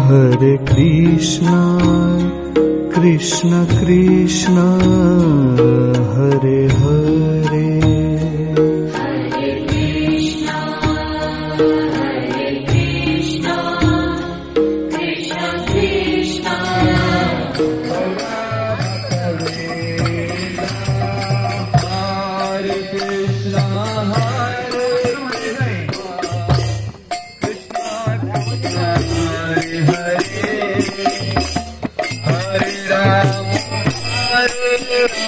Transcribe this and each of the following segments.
Hare Krishna, Krishna Krishna, Hare Hare. Hare Krishna, Krishna Krishna,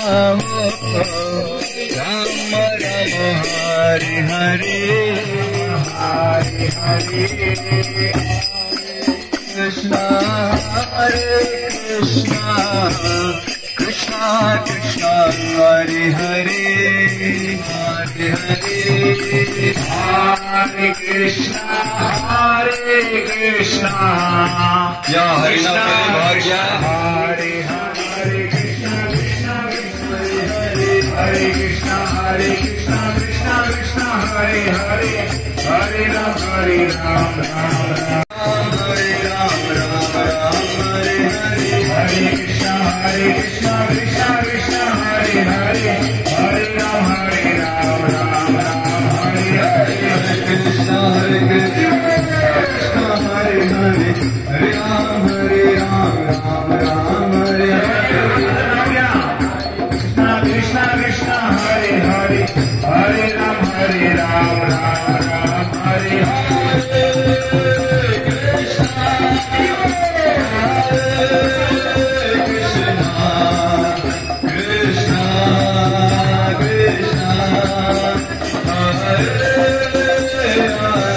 Ram Ram Hare Hare, Hare Hare, Krishna Krishna, Krishna Krishna, Hare Hare, Hare Hare, Hare Krishna Krishna. या हरिनाम के भाग्या हरे हरे कृष्णा कृष्णा हरे कृष्णा कृष्णा कृष्णा हरे हरे, हरे राम राम राम हरे राम हरे हरे, हरे कृष्णा कृष्णा कृष्णा हरे हरे, हरे राम राम राम हरे हरे, हरे कृष्णा कृष्णा हरे हरे, हरे राम राम राम हरे हरे, कृष्णा कृष्णा हरे हरे, हरे Ram Ram Ram Hare Hare, Krishna Krishna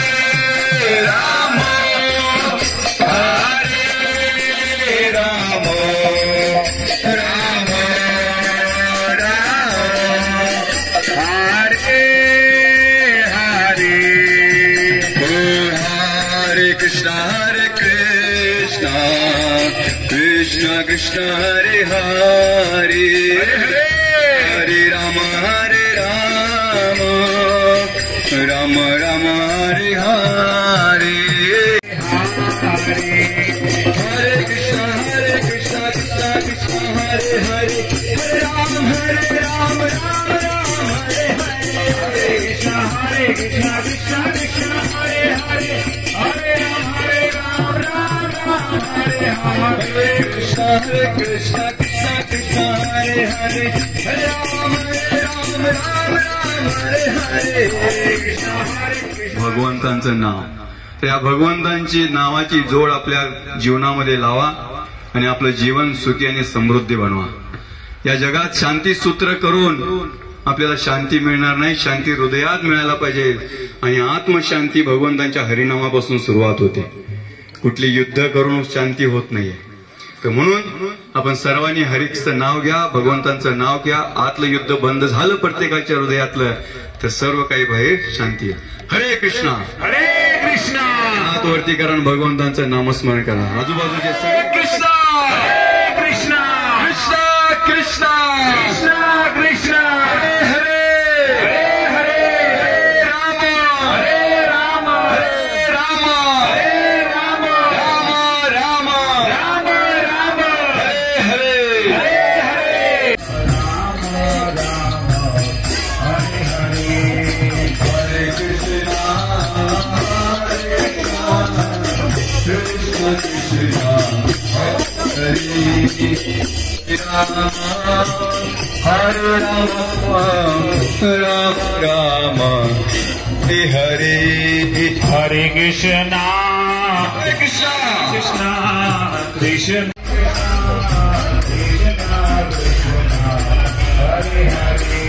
Krishna Hare Hare, Krishna Krishna Hare Hare, Hare Rama Hare Rama, Rama Rama Hare Hare, Hare Krishna Krishna Krishna Hare Hare, Hare Rama Rama Rama Hare Hare, Hare Krishna Krishna Krishna Hare Hare, Hare Rama Rama Hare Hare, Hare Krishna Krishna Krishna Hare Hare, Hare Rama Rama Hare Hare, Krishna Krishna Krishna Hare Hare, Hare Rama Rama Hare Hare, Krishna Krishna. भगवंतांचं नाव, तर या भगवंतांची नावाची जोड आपल्या जीवनामध्ये लावा आणि आपलं जीवन सुखी आणि समृद्धी बनवा. या जगात शांती सूत्र करून आपल्याला शांती मिळणार नाही, शांती हृदयात मिळायला पाहिजे आणि आत्मशांती भगवंतांच्या हरिनामापासून सुरुवात होते. कुठली युद्ध करून शांती होत नाहीये. तर म्हणून आपण सर्वांनी हरीचं नाव घ्या, भगवंतांचं नाव घ्या. आतलं युद्ध बंद झालं प्रत्येकाच्या हृदयातलं तर सर्व काही बाहेर शांती. हरे कृष्णा हात वरती करा, भगवंतांचं नामस्मरण करा. आजूबाजूचे सगळे कृष्णा कृष्णा कृष्णा कृष्णा कृष्णा हरे हरे, हरे हरे, हरे राम हरे राम, हरे राम राम राम राम राम हरे हरे, हरे हरे, राम राम हरे हरे, हरे कृष्णा कृष्ण कृष्ण हरे हरे राम राम राम हरे हरे, हरे कृष्णा कृष्णा कृष्णा कृष्ण हरे हरे,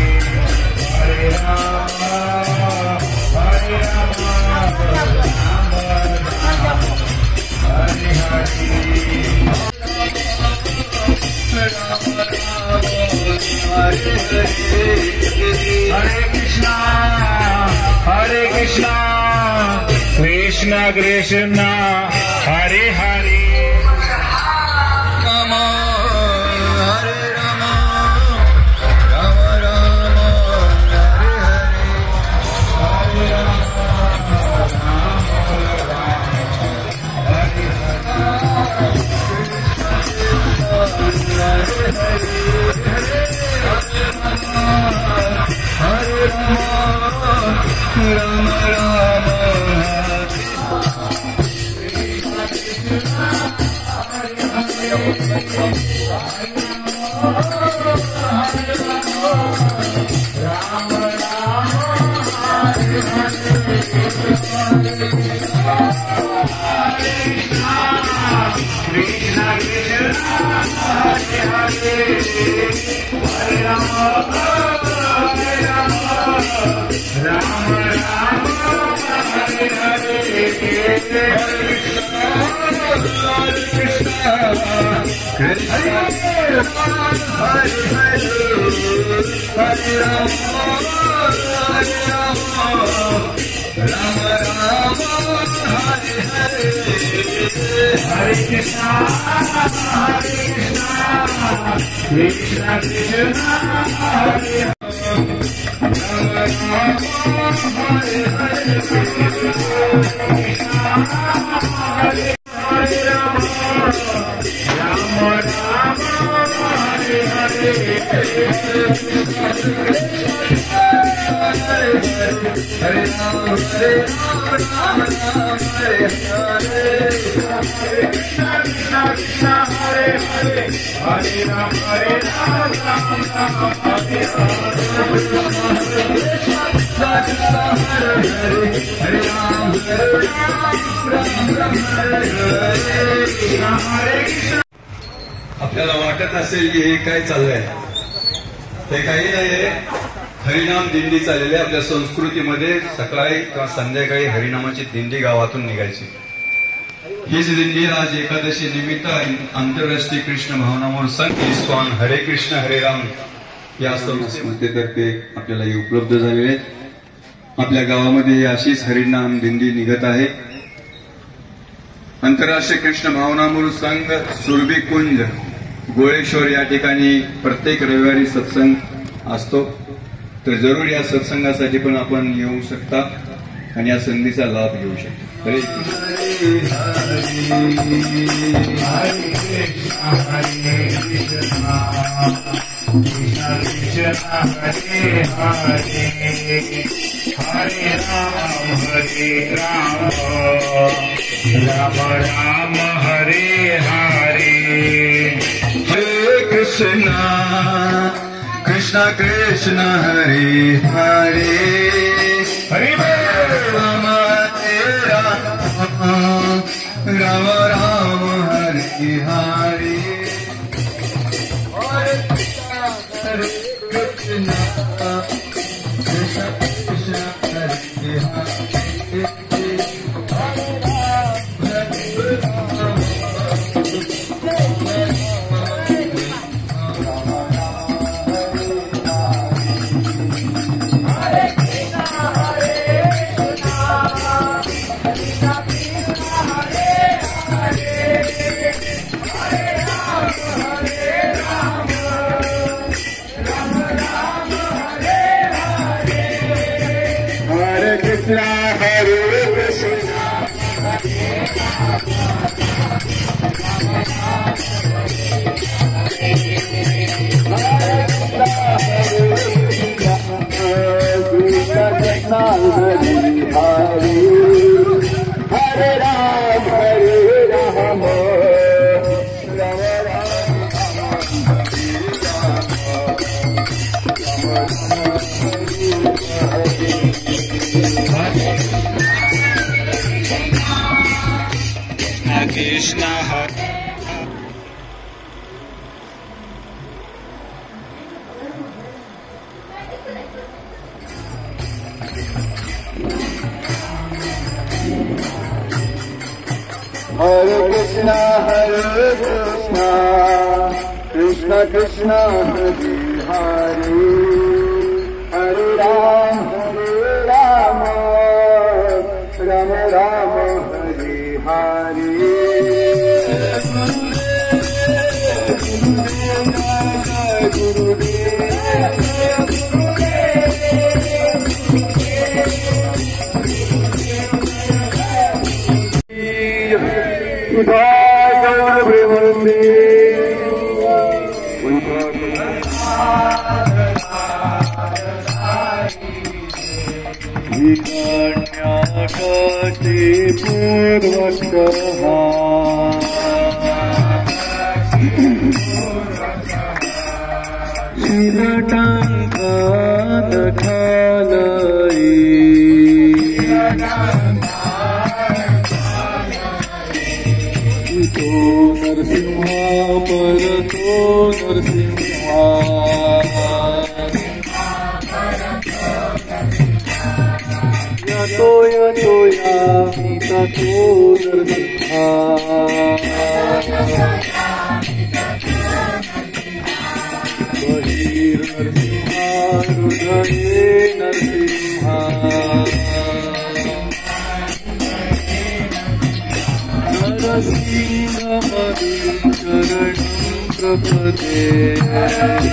हरे राम हरे Ram Hare Hare, Ram Ram Hare Hare, Krishna Krishna Hare Hare Rama Hare Rama Rama Rama Hare Hare Rama Rama Krishna Krishna Hare Hare Hare Rama Hare Rama Rama Rama Hare Hare Krishna Krishna Hare Rama Rama Rama Hare Hare Hare Krishna Krishna Krishna Hare आपल्याला वाटत असेल की हे काय चाललंय, हे काही नाहीये. हरिनाम दिंडी चाललेली आपल्या संस्कृतीमध्ये. सकाळी किंवा संध्याकाळी हरिनामाची दिंडी गावातून निघायची. हीच दिंडी आज एकादशी निमित्त आंतरराष्ट्रीय कृष्ण भावनामोर संघ इस्कॉन हरे कृष्ण हरे राम या संस्थेतर्फे आपल्याला हे उपलब्ध झालेले आहेत. आपल्या गावामध्ये अशीच हरिनाम दिंडी निघत आहे. आंतरराष्ट्रीय कृष्ण भावनामूळ संघ सुरभी कुंज गोळेश्वर या ठिकाणी प्रत्येक रविवारी सत्संग असतो. तर जरूर या सत्संगासाठी पण आपण येऊ शकता आणि या संधीचा लाभ घेऊ शकता. हरे Krishna Hare Hare Hare Rama Hare Rama Rama Rama Hare Hare Hare Krishna Krishna Krishna Hare Hare Hare Rama Hare Rama Rama Rama Hare Hare Hare Krishna Krishna Krishna Hare Hare Krishna Hare Hare Krishna Krishna Krishna Hare Hare Hare Rama Rama Rama Nitai गौर प्रेमानंदे विकर्ण्याकटे पूर्वकः शिरटङ्कनखालयी तो नरसिंहा परतो नरसिंहा यतो यतो यामि ततो नरसिंहा बहिर्नरसिंहा हृदये नरसिंहा नरसिंहमदिचरणं प्रपदे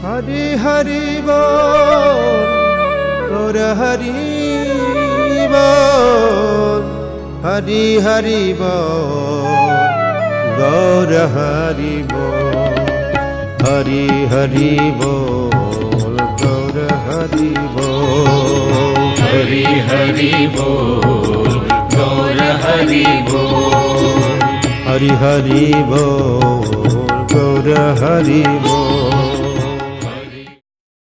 हरि हरि बोल गौर हरि बोल हरि हरि बोल गौर हरि बोल हरि हरि बोल गौर हरि बोल हरि हरि बोल गौर हरि बोल हरि हरि बोल गौर हरि बोल